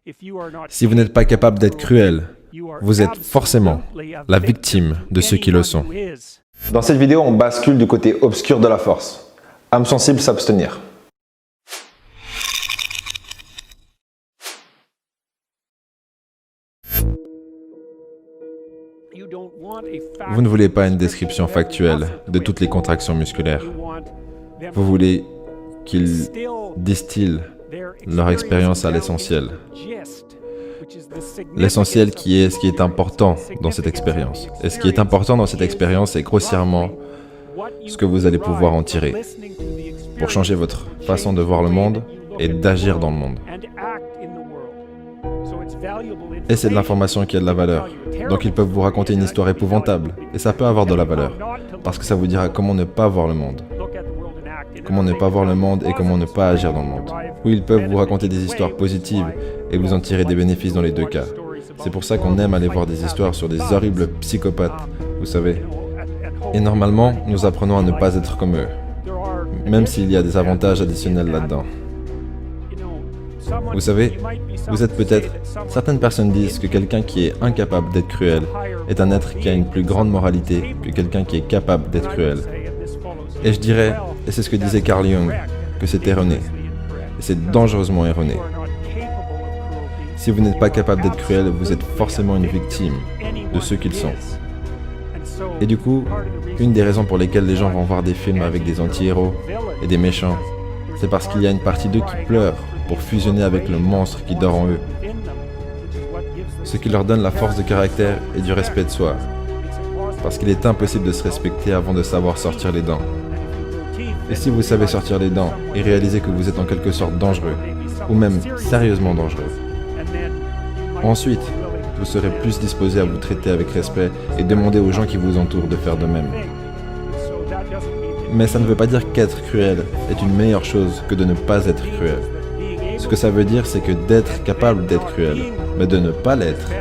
Si vous n'êtes pas capable d'être cruel, vous êtes forcément la victime de ceux qui le sont. Dans cette vidéo, on bascule du côté obscur de la force. Âme sensible, s'abstenir. Vous ne voulez pas une description factuelle de toutes les contractions musculaires. Vous voulez qu'ils distillent leur expérience à l'essentiel. L'essentiel qui est ce qui est important dans cette expérience. Et ce qui est important dans cette expérience est grossièrement ce que vous allez pouvoir en tirer pour changer votre façon de voir le monde et d'agir dans le monde. Et c'est de l'information qui a de la valeur. Donc ils peuvent vous raconter une histoire épouvantable, et ça peut avoir de la valeur, parce que ça vous dira comment ne pas voir le monde. Comment ne pas voir le monde et comment ne pas agir dans le monde. Ou ils peuvent vous raconter des histoires positives et vous en tirer des bénéfices dans les deux cas. C'est pour ça qu'on aime aller voir des histoires sur des horribles psychopathes, vous savez. Et normalement, nous apprenons à ne pas être comme eux, même s'il y a des avantages additionnels là-dedans. Vous savez, vous êtes peut-être... Certaines personnes disent que quelqu'un qui est incapable d'être cruel est un être qui a une plus grande moralité que quelqu'un qui est capable d'être cruel. Et je dirais, et c'est ce que disait Carl Jung, que c'est erroné. Et c'est dangereusement erroné. Si vous n'êtes pas capable d'être cruel, vous êtes forcément une victime de ceux qu'ils sont. Et du coup, une des raisons pour lesquelles les gens vont voir des films avec des anti-héros et des méchants, c'est parce qu'il y a une partie d'eux qui pleure pour fusionner avec le monstre qui dort en eux. Ce qui leur donne la force de caractère et du respect de soi. Parce qu'il est impossible de se respecter avant de savoir sortir les dents. Et si vous savez sortir les dents et réaliser que vous êtes en quelque sorte dangereux, ou même sérieusement dangereux, ensuite, vous serez plus disposé à vous traiter avec respect et demander aux gens qui vous entourent de faire de même. Mais ça ne veut pas dire qu'être cruel est une meilleure chose que de ne pas être cruel. Ce que ça veut dire, c'est que d'être capable d'être cruel, mais de ne pas l'être,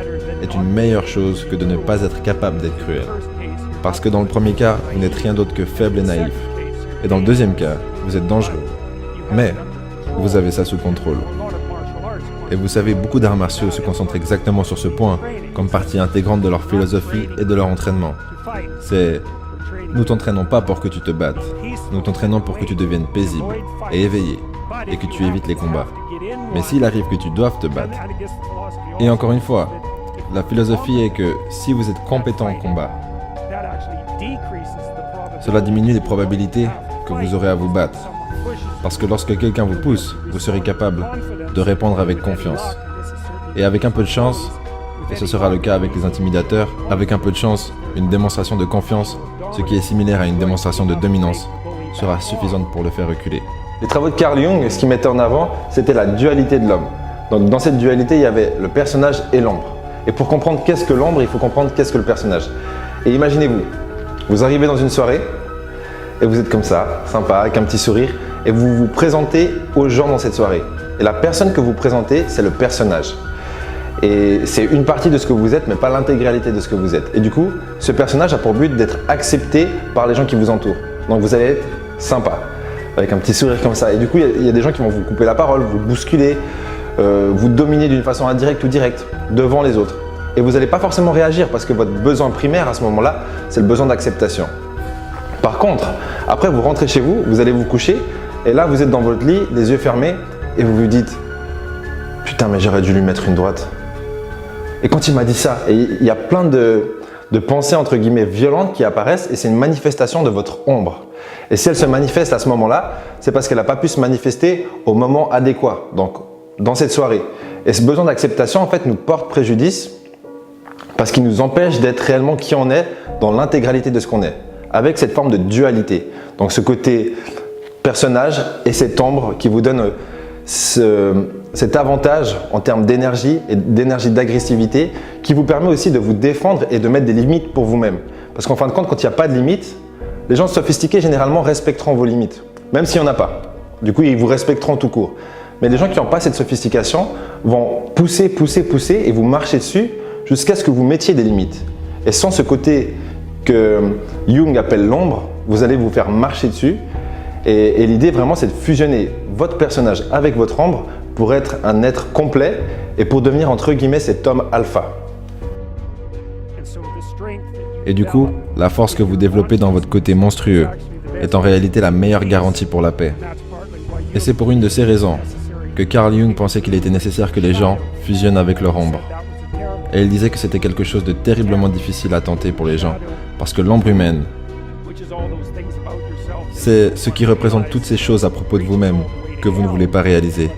est une meilleure chose que de ne pas être capable d'être cruel. Parce que dans le premier cas, vous n'êtes rien d'autre que faible et naïf. Et dans le deuxième cas, vous êtes dangereux. Mais vous avez ça sous contrôle. Et vous savez, beaucoup d'arts martiaux se concentrent exactement sur ce point, comme partie intégrante de leur philosophie et de leur entraînement. C'est « Nous t'entraînons pas pour que tu te battes, nous t'entraînons pour que tu deviennes paisible et éveillé, et que tu évites les combats. Mais s'il arrive que tu doives te battre. » Et encore une fois, la philosophie est que si vous êtes compétent en combat, cela diminue les probabilités que vous aurez à vous battre. Parce que lorsque quelqu'un vous pousse, vous serez capable de répondre avec confiance. Et avec un peu de chance, et ce sera le cas avec les intimidateurs, avec un peu de chance, une démonstration de confiance, ce qui est similaire à une démonstration de dominance, sera suffisante pour le faire reculer. Les travaux de Carl Jung, ce qu'ils mettaient en avant, c'était la dualité de l'homme. Donc dans cette dualité, il y avait le personnage et l'ombre. Et pour comprendre qu'est-ce que l'ombre, il faut comprendre qu'est-ce que le personnage. Et imaginez-vous, vous arrivez dans une soirée, et vous êtes comme ça, sympa, avec un petit sourire, et vous vous présentez aux gens dans cette soirée. Et la personne que vous présentez, c'est le personnage. Et c'est une partie de ce que vous êtes, mais pas l'intégralité de ce que vous êtes. Et du coup, ce personnage a pour but d'être accepté par les gens qui vous entourent. Donc vous allez être sympa, avec un petit sourire comme ça. Et du coup, il y a des gens qui vont vous couper la parole, vous bousculer, vous dominer d'une façon indirecte ou directe devant les autres. Et vous n'allez pas forcément réagir parce que votre besoin primaire à ce moment-là, c'est le besoin d'acceptation. Par contre, après vous rentrez chez vous, vous allez vous coucher et là vous êtes dans votre lit, les yeux fermés et vous vous dites « Putain mais j'aurais dû lui mettre une droite ». Et quand il m'a dit ça, il y a plein de pensées entre guillemets violentes qui apparaissent et c'est une manifestation de votre ombre. Et si elle se manifeste à ce moment-là, c'est parce qu'elle n'a pas pu se manifester au moment adéquat, donc dans cette soirée. Et ce besoin d'acceptation en fait nous porte préjudice parce qu'il nous empêche d'être réellement qui on est dans l'intégralité de ce qu'on est, avec cette forme de dualité. Donc ce côté personnage et cette ombre qui vous donne cet avantage en termes d'énergie et d'énergie d'agressivité qui vous permet aussi de vous défendre et de mettre des limites pour vous-même. Parce qu'en fin de compte, quand il n'y a pas de limites, les gens sophistiqués généralement respecteront vos limites, même s'il n'y en a pas. Du coup, ils vous respecteront tout court. Mais les gens qui n'ont pas cette sophistication vont pousser et vous marcher dessus jusqu'à ce que vous mettiez des limites. Et sans ce côté que Jung appelle l'ombre, vous allez vous faire marcher dessus. Et l'idée vraiment, c'est de fusionner votre personnage avec votre ombre pour être un être complet et pour devenir entre guillemets cet homme alpha. Et du coup, la force que vous développez dans votre côté monstrueux est en réalité la meilleure garantie pour la paix. Et c'est pour une de ces raisons que Carl Jung pensait qu'il était nécessaire que les gens fusionnent avec leur ombre. Et il disait que c'était quelque chose de terriblement difficile à tenter pour les gens, parce que l'ombre humaine, c'est ce qui représente toutes ces choses à propos de vous-même que vous ne voulez pas réaliser.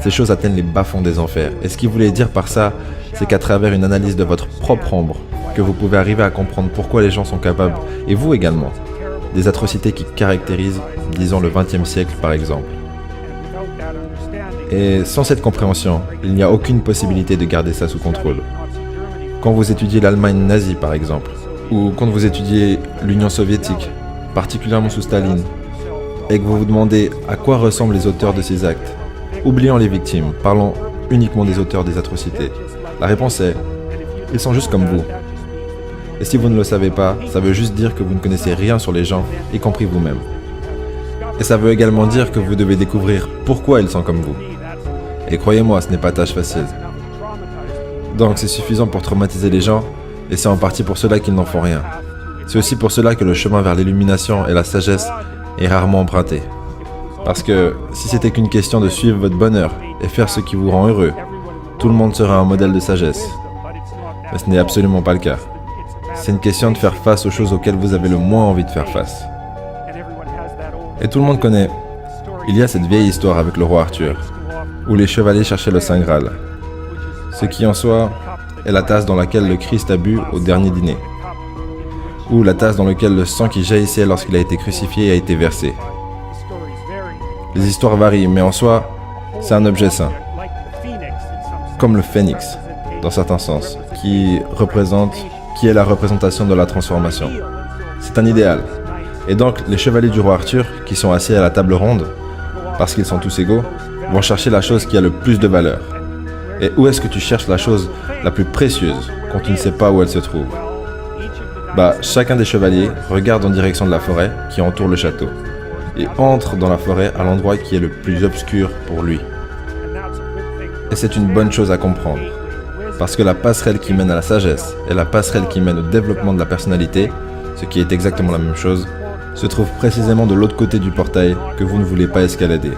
Ces choses atteignent les bas-fonds des enfers. Et ce qu'il voulait dire par ça, c'est qu'à travers une analyse de votre propre ombre, que vous pouvez arriver à comprendre pourquoi les gens sont capables, et vous également, des atrocités qui caractérisent, disons, le XXe siècle par exemple. Et sans cette compréhension, il n'y a aucune possibilité de garder ça sous contrôle. Quand vous étudiez l'Allemagne nazie par exemple, ou quand vous étudiez l'Union soviétique, particulièrement sous Staline, et que vous vous demandez à quoi ressemblent les auteurs de ces actes, oublions les victimes, parlons uniquement des auteurs des atrocités. La réponse est, ils sont juste comme vous. Et si vous ne le savez pas, ça veut juste dire que vous ne connaissez rien sur les gens, y compris vous-même. Et ça veut également dire que vous devez découvrir pourquoi ils sont comme vous. Et croyez-moi, ce n'est pas tâche facile. Donc c'est suffisant pour traumatiser les gens, et c'est en partie pour cela qu'ils n'en font rien. C'est aussi pour cela que le chemin vers l'illumination et la sagesse est rarement emprunté. Parce que si c'était qu'une question de suivre votre bonheur et faire ce qui vous rend heureux, tout le monde serait un modèle de sagesse. Mais ce n'est absolument pas le cas. C'est une question de faire face aux choses auxquelles vous avez le moins envie de faire face. Et tout le monde connaît. Il y a cette vieille histoire avec le roi Arthur, où les chevaliers cherchaient le Saint Graal. Ce qui en soi est la tasse dans laquelle le Christ a bu au dernier dîner. Ou la tasse dans laquelle le sang qui jaillissait lorsqu'il a été crucifié a été versé. Les histoires varient, mais en soi, c'est un objet saint. Comme le phénix, dans certains sens, qui est la représentation de la transformation. C'est un idéal. Et donc, les chevaliers du roi Arthur, qui sont assis à la table ronde, parce qu'ils sont tous égaux, vont chercher la chose qui a le plus de valeur. Et où est-ce que tu cherches la chose la plus précieuse quand tu ne sais pas où elle se trouve? Chacun des chevaliers regarde en direction de la forêt qui entoure le château et entre dans la forêt à l'endroit qui est le plus obscur pour lui. Et c'est une bonne chose à comprendre, parce que la passerelle qui mène à la sagesse et la passerelle qui mène au développement de la personnalité, ce qui est exactement la même chose, se trouve précisément de l'autre côté du portail que vous ne voulez pas escalader.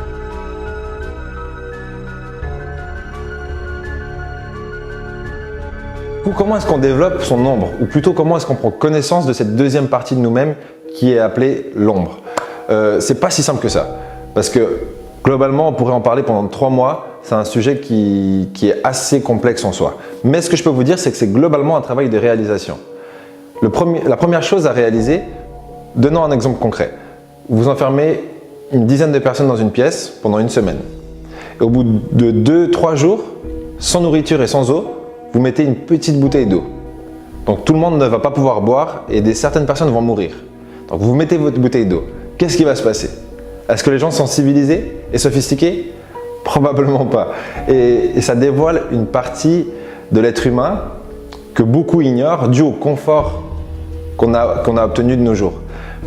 Comment est-ce qu'on développe son ombre? Ou plutôt, comment est-ce qu'on prend connaissance de cette deuxième partie de nous-mêmes qui est appelée l'ombre? C'est pas si simple que ça. Parce que globalement, on pourrait en parler pendant 3 mois. C'est un sujet qui est assez complexe en soi. Mais ce que je peux vous dire, c'est que c'est globalement un travail de réalisation. La première chose à réaliser, donnons un exemple concret. Vous enfermez une dizaine de personnes dans une pièce pendant une semaine. Et au bout de 2-3 jours, sans nourriture et sans eau, vous mettez une petite bouteille d'eau. Donc tout le monde ne va pas pouvoir boire et certaines personnes vont mourir. Donc vous mettez votre bouteille d'eau. Qu'est-ce qui va se passer? Est-ce que les gens sont civilisés et sophistiqués? Probablement pas. Et ça dévoile une partie de l'être humain que beaucoup ignorent dû au confort qu'on a obtenu de nos jours.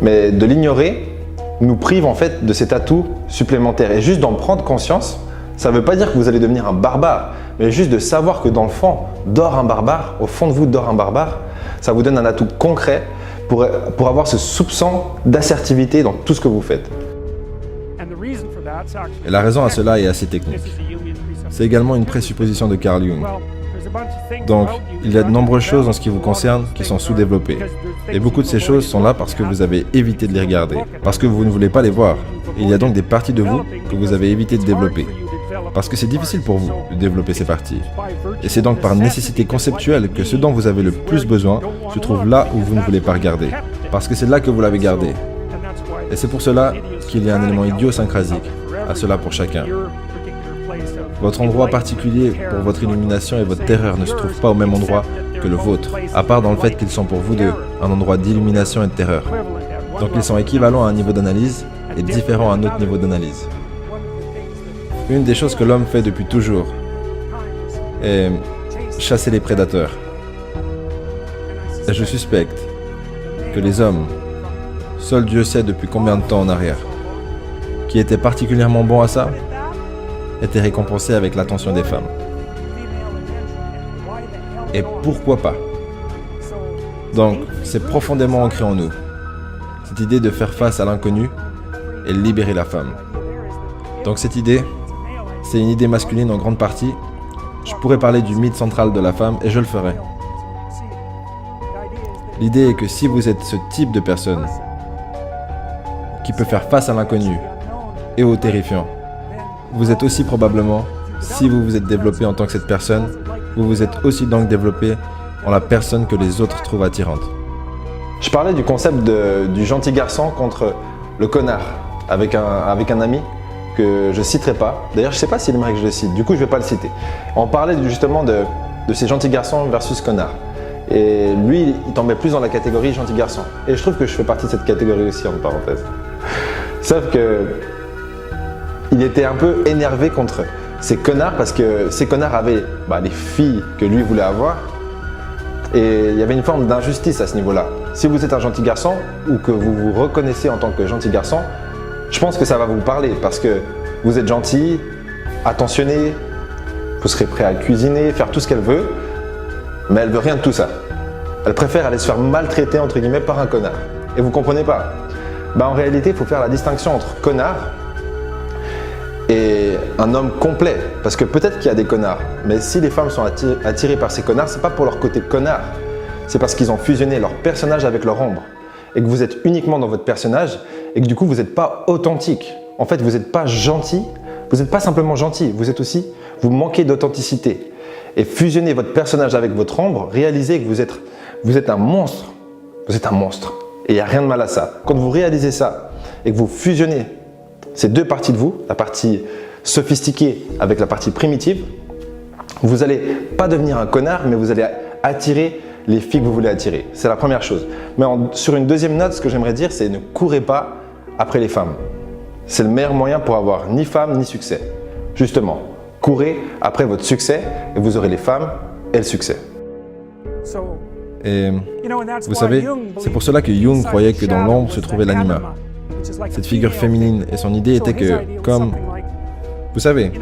Mais de l'ignorer nous prive en fait de cet atout supplémentaire. Et juste d'en prendre conscience, ça ne veut pas dire que vous allez devenir un barbare, mais juste de savoir que dans le fond dort un barbare, au fond de vous dort un barbare, ça vous donne un atout concret pour avoir ce soupçon d'assertivité dans tout ce que vous faites. Et la raison à cela est assez technique. C'est également une présupposition de Carl Jung. Donc, il y a de nombreuses choses en ce qui vous concerne qui sont sous-développées. Et beaucoup de ces choses sont là parce que vous avez évité de les regarder, parce que vous ne voulez pas les voir. Et il y a donc des parties de vous que vous avez évité de développer. Parce que c'est difficile pour vous de développer ces parties. Et c'est donc par nécessité conceptuelle que ce dont vous avez le plus besoin se trouve là où vous ne voulez pas regarder. Parce que c'est là que vous l'avez gardé. Et c'est pour cela qu'il y a un élément idiosyncrasique à cela pour chacun. Votre endroit particulier pour votre illumination et votre terreur ne se trouvent pas au même endroit que le vôtre, à part dans le fait qu'ils sont pour vous deux un endroit d'illumination et de terreur. Donc ils sont équivalents à un niveau d'analyse et différents à un autre niveau d'analyse. Une des choses que l'homme fait depuis toujours est chasser les prédateurs. Et je suspecte que les hommes, seul Dieu sait depuis combien de temps en arrière, qui étaient particulièrement bons à ça, était récompensé avec l'attention des femmes. Et pourquoi pas? Donc, c'est profondément ancré en nous, cette idée de faire face à l'inconnu et libérer la femme. Donc cette idée, c'est une idée masculine en grande partie. Je pourrais parler du mythe central de la femme et je le ferai. L'idée est que si vous êtes ce type de personne qui peut faire face à l'inconnu et au terrifiant, vous êtes aussi probablement, si vous vous êtes développé en tant que cette personne, vous vous êtes aussi donc développé en la personne que les autres trouvent attirante. Je parlais du concept du gentil garçon contre le connard avec un ami que je citerai pas. D'ailleurs, je sais pas s'il aimerait que je le cite, du coup je vais pas le citer. On parlait justement de ces gentils garçons versus connards. Et lui, il tombait plus dans la catégorie gentil garçon. Et je trouve que je fais partie de cette catégorie aussi, entre parenthèses. Sauf que il était un peu énervé contre ces connards parce que ces connards avaient les filles que lui voulait avoir. Et il y avait une forme d'injustice à ce niveau-là. Si vous êtes un gentil garçon ou que vous vous reconnaissez en tant que gentil garçon, je pense que ça va vous parler parce que vous êtes gentil, attentionné, vous serez prêt à cuisiner, faire tout ce qu'elle veut, mais elle veut rien de tout ça. Elle préfère aller se faire maltraiter entre guillemets par un connard. Et vous comprenez pas? En réalité, il faut faire la distinction entre connard et un homme complet. Parce que peut-être qu'il y a des connards, mais si les femmes sont attirées par ces connards, c'est pas pour leur côté connard. C'est parce qu'ils ont fusionné leur personnage avec leur ombre. Et que vous êtes uniquement dans votre personnage et que du coup vous n'êtes pas authentique. En fait, vous n'êtes pas gentil, vous n'êtes pas simplement gentil, vous manquez d'authenticité. Et fusionnez votre personnage avec votre ombre, réalisez que vous êtes un monstre. Vous êtes un monstre. Et il n'y a rien de mal à ça. Quand vous réalisez ça et que vous fusionnez ces deux parties de vous, la partie sophistiquée avec la partie primitive, vous n'allez pas devenir un connard, mais vous allez attirer les filles que vous voulez attirer. C'est la première chose. Mais sur une deuxième note, ce que j'aimerais dire, c'est ne courez pas après les femmes. C'est le meilleur moyen pour avoir ni femme ni succès. Justement, courez après votre succès et vous aurez les femmes et le succès. Et vous savez, c'est pour cela que Jung croyait que dans l'ombre se trouvait l'anima. Cette figure féminine, et son idée était que, comme, vous savez,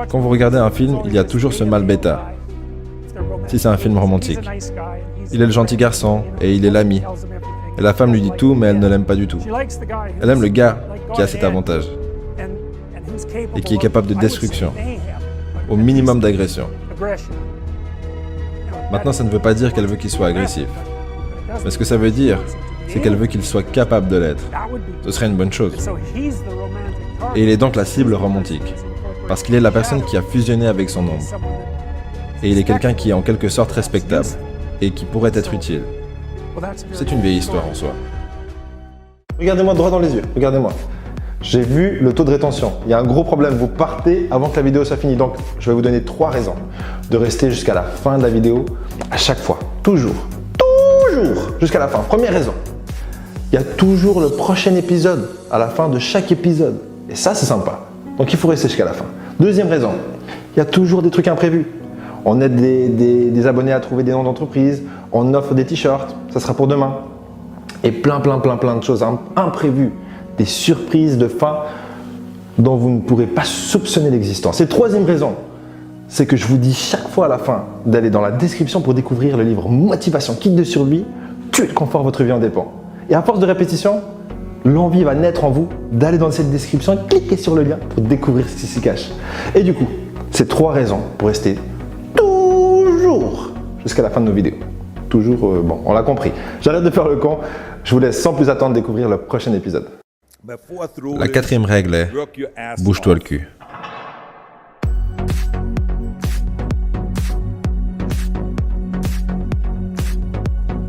quand vous regardez un film, il y a toujours ce mâle bêta. Si c'est un film romantique, il est le gentil garçon et il est l'ami. Et la femme lui dit tout, mais elle ne l'aime pas du tout. Elle aime le gars qui a cet avantage et qui est capable de destruction, au minimum d'agression. Maintenant, ça ne veut pas dire qu'elle veut qu'il soit agressif. Mais ce que ça veut dire, c'est qu'elle veut qu'il soit capable de l'être. Ce serait une bonne chose. Et il est donc la cible romantique, parce qu'il est la personne qui a fusionné avec son ombre. Et il est quelqu'un qui est en quelque sorte respectable, et qui pourrait être utile. C'est une vieille histoire en soi. Regardez-moi droit dans les yeux, regardez-moi. J'ai vu le taux de rétention. Il y a un gros problème, vous partez avant que la vidéo soit finie. Donc, je vais vous donner 3 raisons de rester jusqu'à la fin de la vidéo, à chaque fois, toujours, jusqu'à la fin. Première raison, il y a toujours le prochain épisode à la fin de chaque épisode. Et ça, c'est sympa. Donc, il faut rester jusqu'à la fin. Deuxième raison, il y a toujours des trucs imprévus. On aide des abonnés à trouver des noms d'entreprise, on offre des t-shirts, ça sera pour demain. Et plein de choses imprévues. Des surprises de fin dont vous ne pourrez pas soupçonner l'existence. Et troisième raison, c'est que je vous dis chaque fois à la fin d'aller dans la description pour découvrir le livre Motivation, Kit de survie, tuer le confort, votre vie en dépend. Et à force de répétition, l'envie va naître en vous d'aller dans cette description et cliquer sur le lien pour découvrir ce qui s'y cache. Et du coup, c'est 3 raisons pour rester toujours jusqu'à la fin de nos vidéos. Toujours, bon, on l'a compris. J'arrête de faire le con, je vous laisse sans plus attendre découvrir le prochain épisode. La 4e règle est « bouge-toi le cul ».